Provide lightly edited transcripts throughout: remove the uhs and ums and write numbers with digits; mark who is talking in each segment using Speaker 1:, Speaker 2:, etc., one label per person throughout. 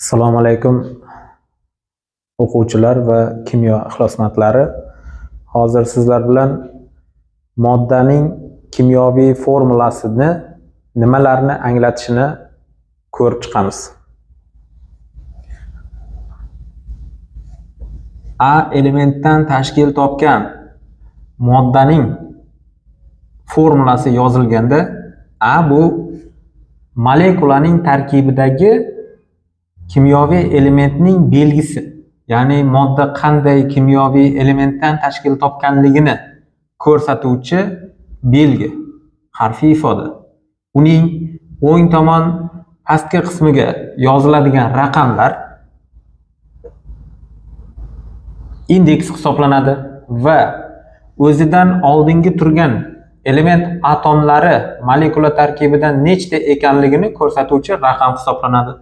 Speaker 1: Assalomu alaykum o'quvchilar va kimyo ixlosmandlari. Hozir sizlar bilan moddaning kimyoviy formulasini nimalarni anglatishini ko'rib chiqamiz. A elementdan tashkil topgan moddaning formulasi yozilganda A bu molekulaning tarkibidagi kimyoviy elementning belgisi, ya'ni modda qanday kimyoviy elementdan tashkil topganligini ko'rsatuvchi belgi, harfiy ifoda. Uning o'ng tomon pastki qismiga yoziladigan raqamlar indeks hisoblanadi va o'zidan oldingi turgan element atomlari molekula tarkibidan nechta ekanligini ko'rsatuvchi raqam hisoblanadi.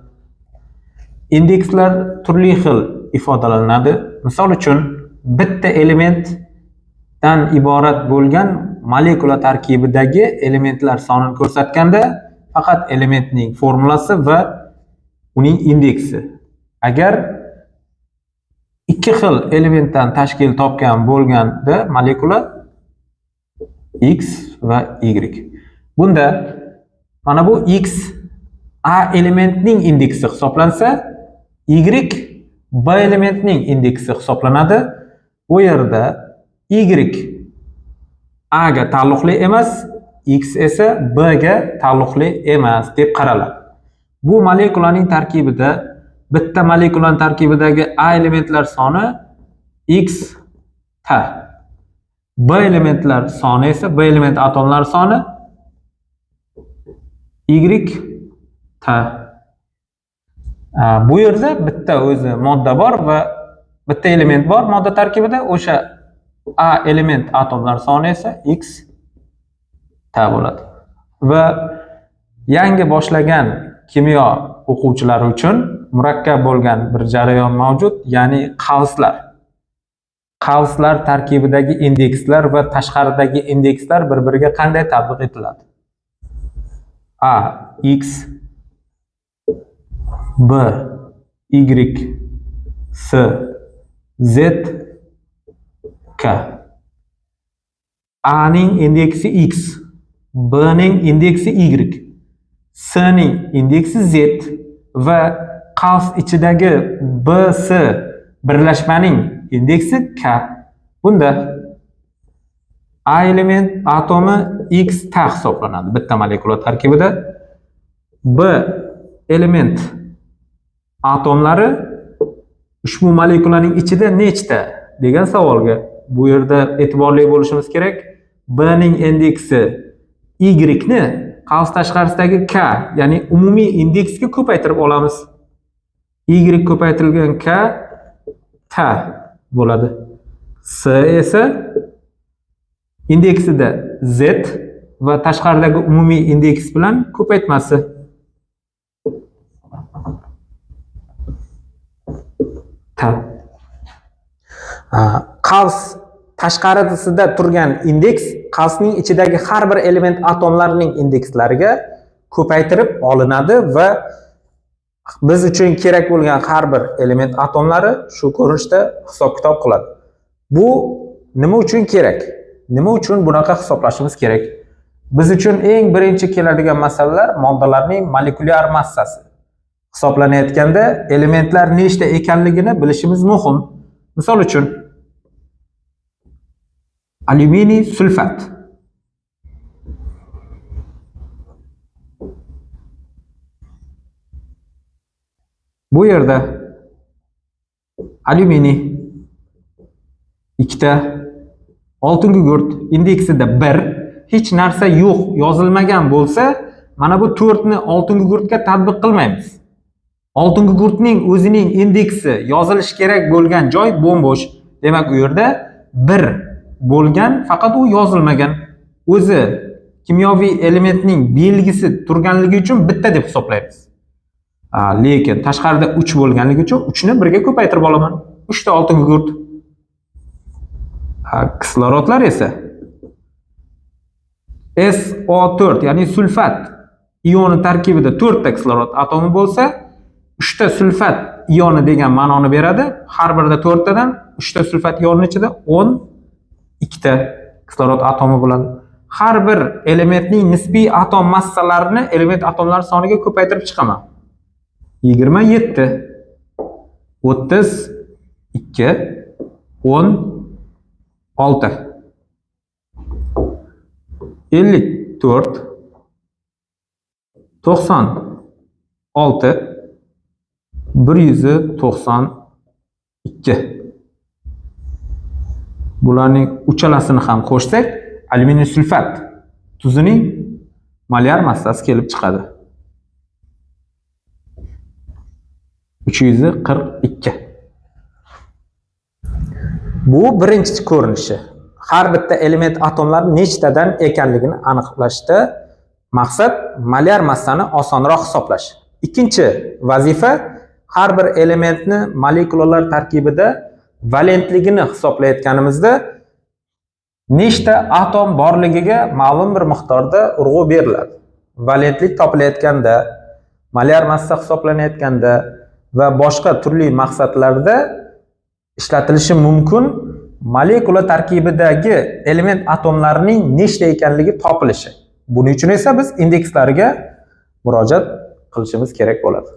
Speaker 1: Indekslar turli xil ifodalanadi. Misol uchun, bitta elementdan iborat bo'lgan molekula tarkibidagi elementlar sonini ko'rsatganda faqat elementning formulasi va uning indeksi. Agar ikki xil elementdan tashkil topgan bo'lganda molekula X va Y. Bunda mana bu X A elementning indeksi hisoblansa, Y B elementning indeksi hisoblanadi. Bu yerda Y A ga taalluqli emas, X esa B ga taalluqli emas deb qaraladi. Bu molekulaning tarkibida bitta molekulaning tarkibidagi A elementlar soni X ta. B elementlar soni esa B element atomlar soni Y ta. Bu yerda bitta o'zi modda bor va bitta element bor modda tarkibida. O'sha A element atomlar soni esa X ta bo'ladi. Va yangi boshlagan kimyo o'quvchilari uchun murakkab bo'lgan bir jarayon mavjud, ya'ni qavslar. Qavslar tarkibidagi indekslar va tashqaridagi indekslar bir-biriga qanday tatbiq etiladi? A X B Y S Z K. A ning indeksi X, B ning indeksi Y, S ning indeksi Z va qavs ichidagi B S birlashmaning indeksi K. Bunda A element atomi X ta hisoblanadi bitta molekula tarkibida. B element atomlari ushbu molekulaning ichida nechta degan savolga bu yerda e'tiborli bo'lishimiz kerak. B ning indeksi Y ni qavs tashqarisidagi K, ya'ni umumiy indeksga ko'paytirib olamiz. Y ko'paytirilgan K ta bo'ladi. S esa indeksida Z va tashqaridagi umumiy indeks bilan ko'paytmasi. Qavs tashqarisida turgan indeks qavsning ichidagi har bir element atomlarining indekslariga ko'paytirib olinadi va biz uchun kerak bo'lgan har bir element atomlari shu ko'rinishda hisob-kitob qiladi. Bu nima uchun kerak? Nima uchun bunaqa hisoblashimiz kerak? Biz uchun eng birinchi keladigan masalalar moddalarning molekulyar massasi. Hisoblanayotganda elementlar nechta ekanligini bilishimiz muhim. Misol uchun, alyuminiy sulfat. Bu yerda alyuminiy ikkita, oltin gugurt indeksida 1, hech narsa yo'q, yozilmagan bo'lsa, mana bu 4 ni oltin gugurtga tatbiq qilmaymiz. Oltin gugurtning o'zining indeksi yozilish kerak bo'lgan joy bo'm-bo'sh. Demak, u yerda 1 bo'lgan, faqat u yozilmagan. O'zi kimyoviy elementning belgisi turganligi uchun bitta deb hisoblaymiz. Lekin tashqarida 3 bo'lganligi uchun 3 ni 1 ga ko'paytirib olaman. 3 ta oltin gugurt. Kislorodlar esa SO4, ya'ni sulfat ioni tarkibida 4 ta kislorod atomi bo'lsa, 3 ta sulfat ioni degan ma'noni beradi. Har birida 4 tadan 3 ta sulfat ionining ichida 12 ta kislorod atomi bo'ladi. Har bir elementning nisbiy atom massalarini element atomlari soniga ko'paytirib chiqaman. 27, 32, 16, 54, 96, 192. Bularning uchalasini ham qo'shsak, alyuminiy sulfat tuzining molyar massasi kelib chiqadi. 342. Bu birinchi ko'rinishi. Har bitta element atomlari nechtadan ekanligini aniqlashda maqsad molyar massani osonroq hisoblash. Ikkinchi vazifa har bir elementni molekulalar tarkibida valentligini hisoblayotganimizda nechta atom borligiga ma'lum bir miqdorda urg'u beriladi. Valentlik topilayotganda, molyar massa hisoblanayotganda va boshqa turli maqsadlarda ishlatilishi mumkin molekula tarkibidagi element atomlarining nechta ekanligi topilishi. Buning uchun esa biz indekslariga murojaat qilishimiz kerak bo'ladi.